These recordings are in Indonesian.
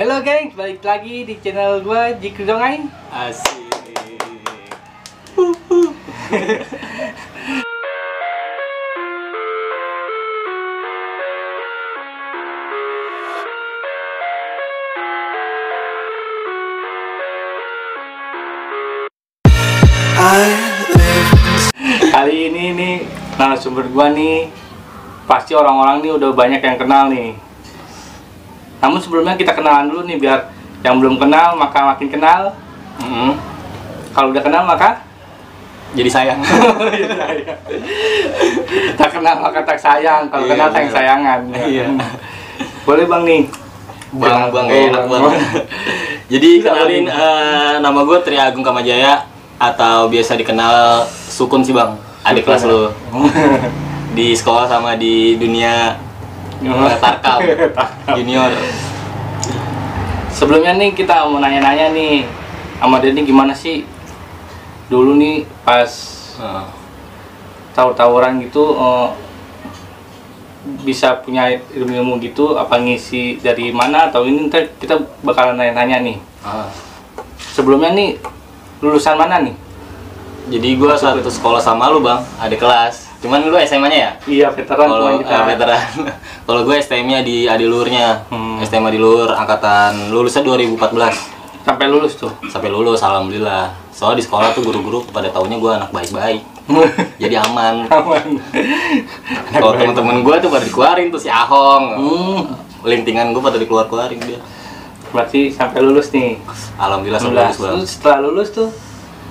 Halo gengs, balik lagi di channel gue Jikri Dongeng. Asik. Kali ini nih narasumber gue nih pasti orang-orang nih udah banyak yang kenal nih. Namun sebelumnya kita kenalan dulu nih biar yang belum kenal maka makin kenal. Kalau udah kenal maka Jadi sayang. tak kenal maka tak sayang. Kalau Iya, kenal sayang bener. sayangan. Iya. Boleh bang nih. Bang enak Bang. banget. Jadi kenalin nama gue Tri Agung Kamajaya atau biasa dikenal Sukun sih bang. Adik kelas lu di sekolah sama di dunia Tarkam Junior. Sebelumnya nih kita mau nanya-nanya nih sama dia nih gimana sih dulu nih pas tawuran gitu bisa punya ilmu gitu apa ngisi dari mana atau ini ntar kita bakalan nanya-nanya nih. Sebelumnya nih lulusan mana nih? Jadi gue satu sekolah sama lu bang, adik kelas. Cuman lu SMA-nya ya? Iya veteran Kalau kita. veteran. Kalau gue STM-nya di Adiluhurnya. STM Adiluhur angkatan lulusnya 2014. Sampai lulus tuh. Sampai lulus alhamdulillah. Soalnya di sekolah tuh guru-guru pada taunya gue anak baik-baik. Jadi aman. Aman. Kalau teman-teman gue tuh pada dikeluarin tuh si Ahong. Lintingan gue pada dikeluarin dia. Berarti sampai lulus nih. Alhamdulillah sampai lulus bang. Terus setelah lulus tuh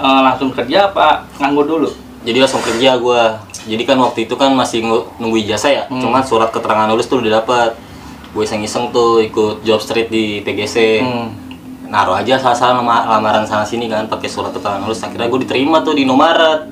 langsung kerja apa nganggur dulu? Jadi langsung kerja gue. Jadi kan waktu itu kan masih nunggu ijazah ya. Cuman surat keterangan lulus tuh udah dapat. Gue iseng-iseng tuh ikut job street di PGC. Naruh aja salah lamaran sana sini kan pakai surat keterangan lulus. Akhirnya gue diterima tuh di Indomaret.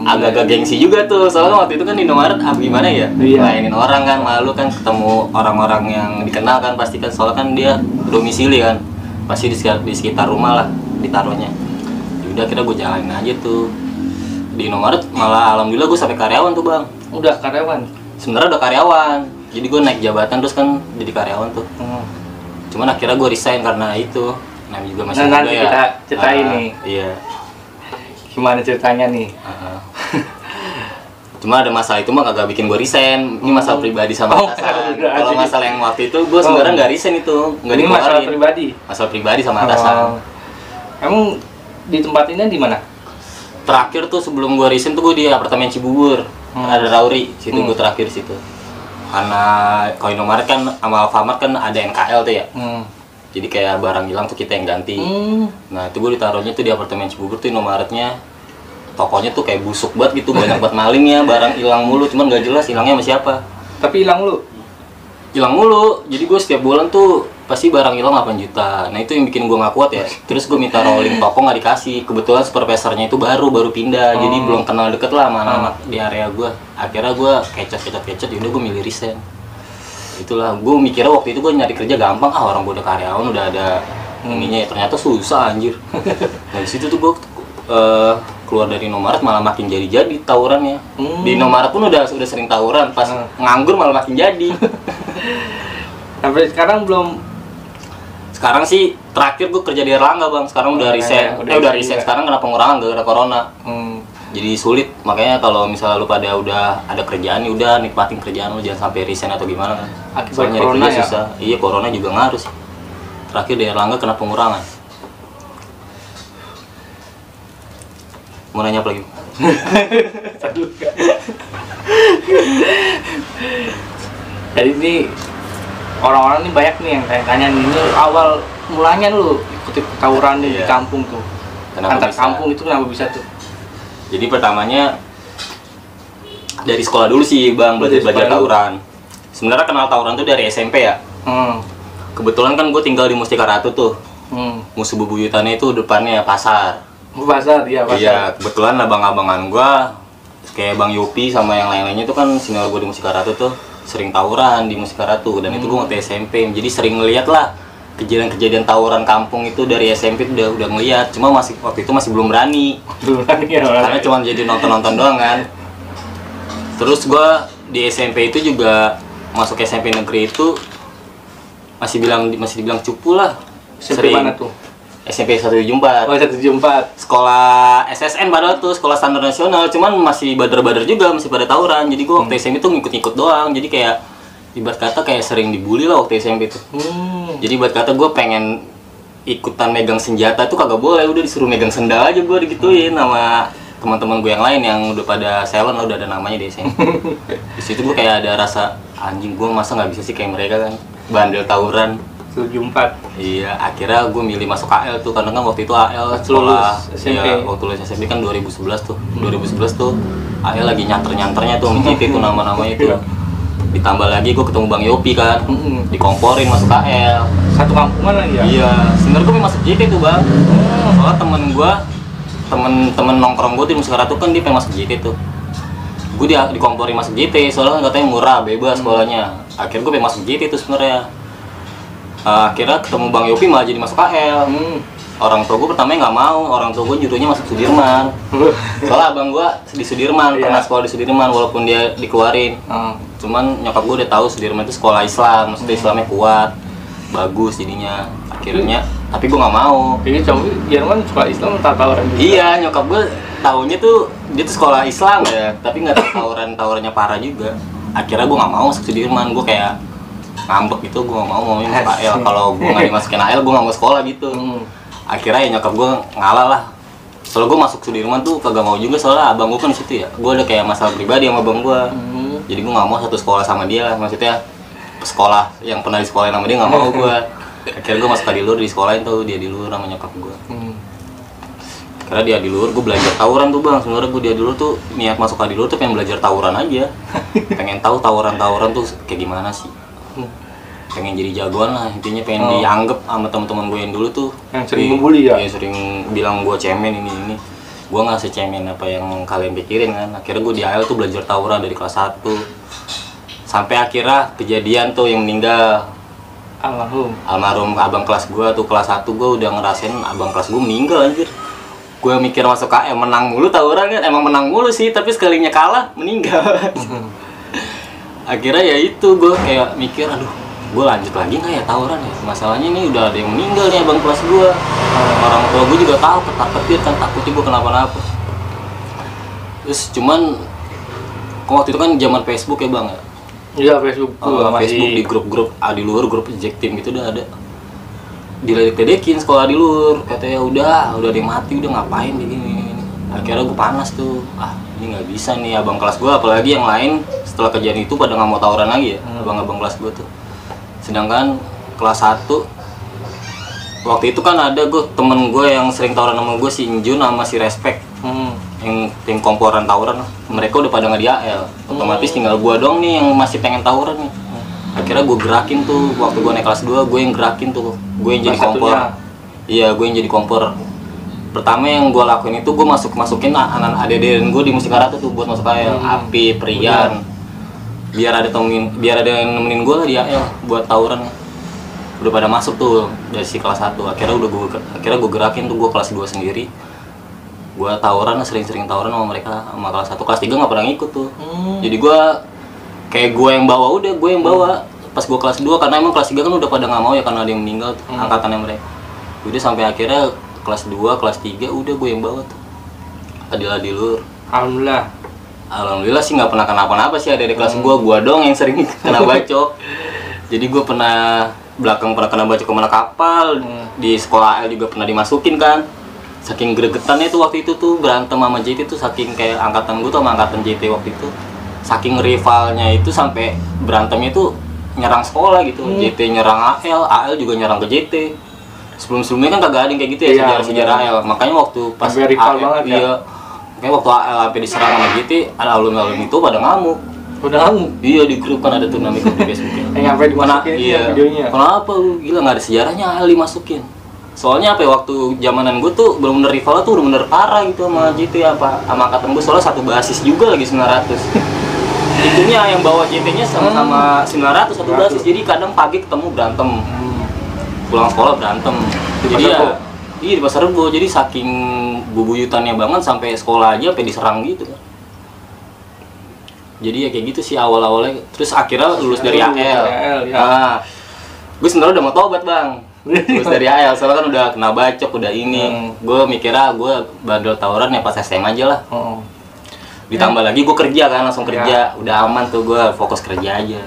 Agak-agak gengsi juga tuh. Soalnya waktu itu kan di Indomaret gimana ya? Iya. Layanin orang kan, malu kan ketemu orang-orang yang dikenal kan pasti kan. Soalnya kan dia domisili kan. Pasti di sekitar rumah lah ditaruhnya. Udah kira gue jalanin aja tuh di Indomaret, malah alhamdulillah gue sampai karyawan tuh bang. Udah karyawan? Sebenarnya udah karyawan, jadi gue naik jabatan terus kan jadi karyawan tuh. Cuman akhirnya gue resign karena itu, namanya juga masih muda nanti ya. kita ceritain nih Iya. gimana ceritanya nih. Cuma ada masalah itu mah kagak bikin gue resign. Ini masalah pribadi sama atasan. Kalau masalah yang waktu itu gue sebenarnya nggak resign itu, nggak Ini dikeluarin. masalah pribadi? Masalah pribadi sama atasan. Emang di tempat ini di mana? Terakhir tuh sebelum gue resign tuh gue di apartemen Cibubur. Ada Rauri, situ gue terakhir situ. Karena kalau Indomaret kan sama Alfamart kan ada NKL tuh ya. Jadi kayak barang hilang tuh kita yang ganti. Nah itu gue ditaruhnya tuh di apartemen Cibubur tuh Indomaretnya. Tokonya tuh kayak busuk banget gitu, banyak banget malingnya, barang hilang mulu, cuman gak jelas hilangnya sama siapa. Tapi hilang lu? Hilang mulu, jadi gue setiap bulan tuh pasti barang hilang 8 juta. Nah itu yang bikin gue gak kuat ya. Terus gue minta rolling toko gak dikasih. Kebetulan supervisornya itu baru pindah, jadi belum kenal deket lah sama anak-anak di area gue. Akhirnya gue kecot, yaudah gue milih resign. Itulah, gue mikirnya waktu itu gue nyari kerja gampang, orang gue udah karyawan, udah ada ininya. Ternyata susah anjir. Nah disitu tuh gue keluar dari Indomaret malah makin jadi tawurannya. Di Indomaret pun udah sering tawuran, pas nganggur malah makin jadi. Sampai sekarang belum. Sekarang sih terakhir gue kerja di Erlangga bang, sekarang udah resign. Udah resign sekarang kena pengurangan gara-gara corona. Jadi sulit, makanya kalau misalnya lu pada udah ada kerjaan, ya udah nikmatin kerjaan lu, jangan sampai resign atau gimana kan. Akibat Soalnya corona kerja ya? susah. Iya, corona juga ngaruh sih. Terakhir di Erlangga kena pengurangan. Mau nanya apa lagi? Jadi ini orang-orang nih banyak nih yang tanya-tanya nih, ini awal mulanya lu ikut tawuran nih di kampung tuh. Kenapa Antar bisa? kampung itu kenapa bisa tuh? Jadi pertamanya dari sekolah dulu sih bang, belajar tawuran. Sebenarnya kenal tawuran tuh dari SMP ya. Kebetulan kan gue tinggal di Mustika Ratu tuh. Musuh bebuyutannya itu depannya pasar. Pasar, iya pasar. Iya, kebetulan abang-abangan gue kayak Bang Yopi sama yang lain-lainnya tuh kan senior gue di Mustika Ratu tuh sering tawuran di Mustika Ratu. Dan itu gue waktu SMP, jadi sering ngeliat lah kejadian-kejadian tawuran kampung itu dari SMP udah ngeliat. Cuma waktu itu masih belum berani. Karena cuma jadi nonton-nonton doang kan. Terus gue di SMP itu juga masuk SMP negeri itu masih dibilang cupu lah. SMP mana tuh? SMP 174. Oh, 174. Sekolah SSN padahal tuh sekolah standar nasional, cuman masih bader-bader juga, masih pada tawuran. Jadi gua waktu SMP tuh ngikut-ngikut doang. Jadi kayak ibarat kata kayak sering dibully lah waktu SMP tuh. Jadi ibarat kata gua pengen ikutan megang senjata tuh kagak boleh, udah disuruh megang sendal aja gua digituin sama teman-teman gue yang lain yang udah pada silent lah, udah ada namanya di SMP. Di situ gue kayak ada rasa anjing, gue masa nggak bisa sih kayak mereka kan bandel tawuran. 74. Iya, akhirnya gue milih masuk AL tuh karena kan waktu itu AL sekolah SMP. ya, waktu lulus SMP kan 2011 tuh. 2011 tuh AL lagi nyanter-nyanternya tuh mencintai tuh nama-namanya itu. Ditambah lagi gue ketemu Bang Yopi kan, dikomporin masuk AL. Satu kampungan lagi ya? Iya, sebenarnya gue masuk JT tuh Bang. Soalnya temen nongkrong gue di Musik Ratu kan dia pengen masuk JT tuh. Gue dikomporin masuk JT soalnya kan katanya murah, bebas sekolahnya. Akhirnya gue pengen masuk JT tuh sebenarnya. Akhirnya ketemu Bang Yopi malah jadi masuk AL. Orang tua gue pertamanya nggak mau, orang tua gue nyuruhnya masuk Sudirman. Soalnya abang gue di Sudirman, pernah sekolah di Sudirman walaupun dia dikeluarin. Cuman nyokap gue udah tahu Sudirman itu sekolah Islam, maksudnya Islamnya kuat, bagus jadinya. Akhirnya, tapi gue nggak mau. Ini coba Jerman sekolah Islam tawuran juga. Iya, nyokap gue taunya tuh dia tuh sekolah Islam ya, tapi nggak tahu tawurannya parah juga. Akhirnya gue nggak mau masuk Sudirman, gue kayak ngambek gitu, gue nggak mau masuk AL. Kalau gue nggak dimasukin AL, gue nggak mau sekolah gitu. Akhirnya ya nyokap gue ngalah lah. Soalnya gue masuk Sudirman tuh kagak mau juga, soalnya abang gue kan di situ ya. Gue ada kayak masalah pribadi sama abang gue. Jadi gue nggak mau satu sekolah sama dia lah, maksudnya sekolah yang pernah di sekolah sama dia nggak mau gue. Akhirnya gue masuk Adiluhur, di sekolahin tuh dia Adiluhur sama nyokap gue. Karena di Adiluhur gue belajar tawuran tuh Bang. Sebenarnya gue di Adiluhur tuh niat masuk Adiluhur tuh pengen belajar tawuran aja. Pengen tahu tawuran tuh kayak gimana sih. Pengen jadi jagoan lah, intinya pengen dianggap sama teman-teman gue yang dulu tuh yang sering membuli ya? Iya, sering bilang gue cemen ini. Gue nggak secemen apa yang kalian pikirin kan. Akhirnya gue di AL tuh belajar tawuran dari kelas 1 sampai akhirnya kejadian tuh yang meninggal. Almarhum abang kelas gua tuh, kelas 1 gua udah ngerasain abang kelas gua meninggal anjir. Gua mikir masuk KM menang mulu tawuran kan, emang menang mulu sih, tapi sekalinya kalah meninggal. Akhirnya ya itu gua kayak mikir, aduh, gua lanjut lagi nggak ya tawuran ya? Masalahnya ini udah ada yang meninggal nih abang kelas gua. Orang tua gua juga tahu, ketar-ketir kan, takutnya gua kenapa-napa. Terus cuman waktu itu kan zaman Facebook ya Bang ya. Iya, Facebook tuh Facebook di grup-grup Adiluhur, grup Jack Team gitu udah ada. Diledek-ledekin sekolah Adiluhur, katanya udah ada yang mati, udah ngapain begini. Akhirnya gue panas tuh, ini nggak bisa nih abang kelas gue, apalagi yang lain setelah kejadian itu pada nggak mau tawuran lagi ya, abang-abang kelas gue tuh. Sedangkan kelas 1 waktu itu kan ada temen gue yang sering tawuran sama gue, si Injun sama si Respect. Yang tim komporan tawuran, mereka udah pada nggak di AL, otomatis tinggal gua dong nih yang masih pengen tawuran nih. Akhirnya gue gerakin tuh, waktu gue naik kelas 2, gue yang gerakin tuh, gue yang jadi kompor. Iya, gue yang jadi kompor. Pertama yang gue lakuin itu gue masukin anak adik-adik gue di Musik Ratu tuh buat masuk AL. Api, Prian, biar ada yang nemenin gue di AL buat tawuran. Udah pada masuk tuh dari si kelas 1. Akhirnya gue gerakin tuh, gue kelas 2 sendiri. Gue tawuran, sering-sering tawuran sama mereka, sama kelas 1, kelas 3 nggak pernah ngikut tuh. Jadi gue kayak gue yang bawa pas gue kelas 2, karena emang kelas 3 kan udah pada nggak mau ya karena ada yang meninggal tuh, angkatannya mereka. Udah sampai akhirnya kelas 2, kelas 3 udah gue yang bawa tuh Adiluhur. Alhamdulillah sih nggak pernah kenapa-napa sih, ada di kelas gue dong yang sering kena bacok. Jadi gue pernah kena bacok ke mana kapal, di sekolah AL juga pernah dimasukin kan. Saking gregetannya tuh waktu itu tuh berantem sama JT tuh, saking kayak angkatan gue tuh sama angkatan JT waktu itu, saking rivalnya itu sampai berantemnya tuh nyerang sekolah gitu. JT nyerang AL juga nyerang ke JT. Sebelumnya kan kagak ada yang kayak gitu ya, sejarah AL. Makanya waktu pas rival banget ya. Makanya waktu AL sampai diserang sama JT, ada alumni itu pada ngamuk. Iya, di grup kan ada tuh namanya grup di Facebook. Yang sampai dimasukin videonya. Kenapa lu gila nggak ada sejarahnya AL dimasukin? Soalnya apa ya, waktu zamanan gue tuh bener-bener rivalnya tuh bener-bener parah gitu sama JT sama angkatan gue, soalnya satu basis juga lagi 900. Itunya yang bawa JT-nya sama 900 satu basis, jadi kadang pagi ketemu berantem, pulang sekolah berantem. Jadi ya, iya di Pasar Rebo, jadi saking bubuyutannya banget sampai sekolah aja sampai diserang gitu kan. Jadi ya kayak gitu sih awal-awalnya, terus akhirnya lulus dari AL. Ya. gue sebenarnya udah mau tobat bang. Terus dari AL, soalnya kan udah kena bacok, udah ini. Gue mikirnya gue bandel tawuran ya pas SMA aja lah. Ditambah lagi gue kerja kan, langsung kerja. Udah aman tuh, gue fokus kerja aja.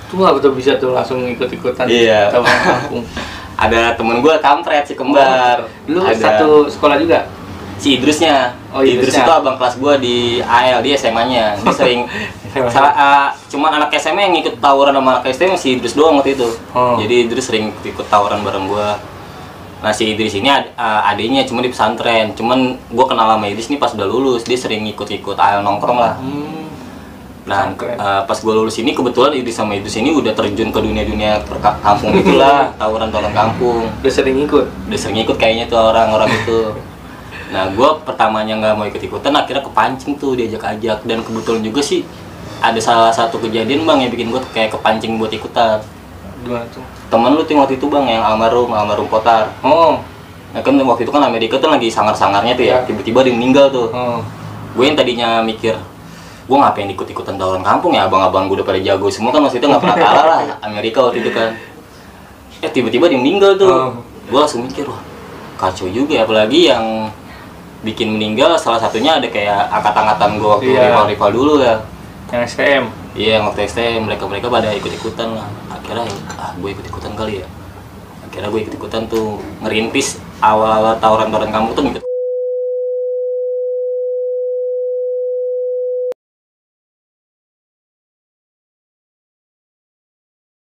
Tuh nggak betul bisa tuh langsung ikut-ikutan. Iya. Tawuran kampung. Ada temen gue kampret si kembar. Lu ada satu sekolah juga? si Idrusnya. Oh, Idrus Idrusnya. itu abang kelas gue di AL, dia SMA-nya. Dia sering cuman anak SMA yang ikut tawuran sama anak SD si Idrus doang waktu itu. Jadi Idrus sering ikut tawuran bareng gue. Nah si Idris ini adiknya cuma di pesantren. Cuman gue kenal sama Idris ini pas udah lulus. Dia sering ikut-ikut AL nongkrong lah. Nah pas gue lulus ini kebetulan Idris sama Idris ini udah terjun ke dunia-dunia kampung itulah. Tawuran-tawuran kampung. Udah sering ikut? Udah sering ikut kayaknya tuh orang-orang itu. Nah gue pertamanya nggak mau ikut-ikutan, akhirnya kepancing tuh diajak-ajak. Dan kebetulan juga sih ada salah satu kejadian bang yang bikin gue kayak kepancing buat ikutan. Gimana tuh? Temen lu tuh waktu itu bang yang almarhum Potar. Nah kan waktu itu kan Amerika tuh lagi sangar-sangarnya tuh ya, tiba-tiba dia meninggal tuh. Gue yang tadinya mikir, gue ngapain ikut-ikutan tawuran kampung ya, abang-abang gue udah pada jago semua kan, waktu itu nggak pernah kalah lah Amerika waktu itu kan. Tiba-tiba dia meninggal tuh. Gue langsung mikir, wah kacau juga ya, apalagi yang bikin meninggal salah satunya ada kayak angkat-angkatan gue waktu rival dulu ya. Yang STM? Iya, waktu STM mereka pada ikut-ikutan lah. Akhirnya gue ikut-ikutan kali ya. Akhirnya gue ikut-ikutan tuh ngerintis awal-awal tawuran-tawuran kampung tuh ngikut.